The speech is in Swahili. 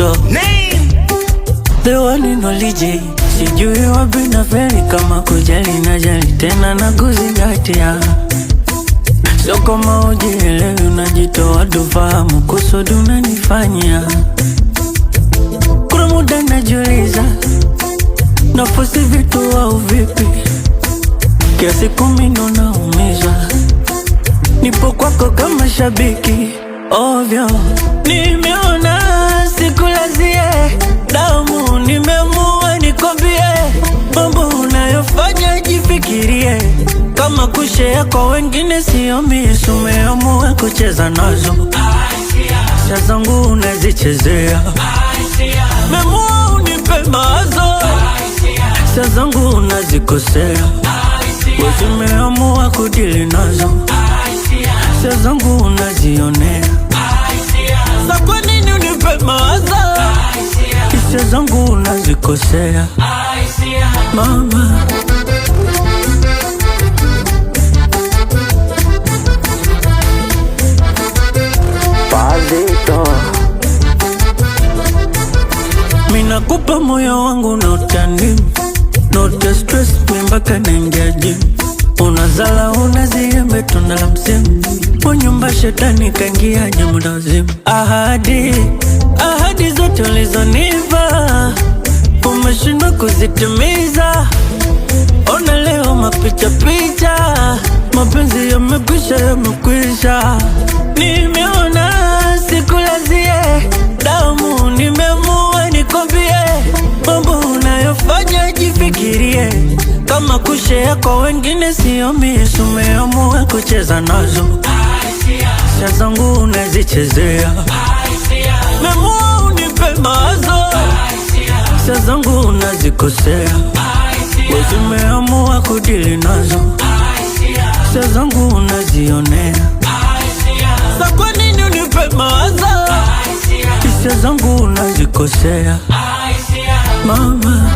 mwisho. The one and only J. Sijui wapi na feli kama kujali na jali tena na kuzingatia. Sio kama ujielewi unajitoa tufahamu kusudi unanifanyia. Kuna muda najiuliza nafosi vitu au vipi, kiasi kumi ndo naumizwa. Nipo kwako kama shabiki ovyo, nimeona sikulazie damu, nimeamua nikwambie mambo unayofanya jifikirie. Kama kushare kwa wengine sio miss, umeamua kucheza nazo. Hisia zangu unazichezea, umeamua unipe mawazo. Hisia zangu unazikosea, umeamua kudili nazo. Hisia zangu unazionea, sa kwa nini unipe mawazo? Hisia zangu unazikosea mama. Minakupa moyo wangu na utani, no stress mpaka naingia gym. Unazala unaziembe tunda la msimu, kwa nyumba shetani kaingia muda wazimu. Ahadi zote ulizonipa umeshindwa kuzitimiza. Ona leo mapicha, mapenzi yamekwisha. Nimeona sikulazie damu, nimeamua nikwambie mambo unayofanya jifikirie. Kama kushare kwa wengine sio miss, umeamua kucheza nazo. Hisia zangu unazichezea, umeamua unipe mawazo. Hisia zangu unazikosea, umeamua kudili nazo. Hisia zangu unazionea, sa kwa nini unipe mawazo? Hisia zangu unazikosea mama.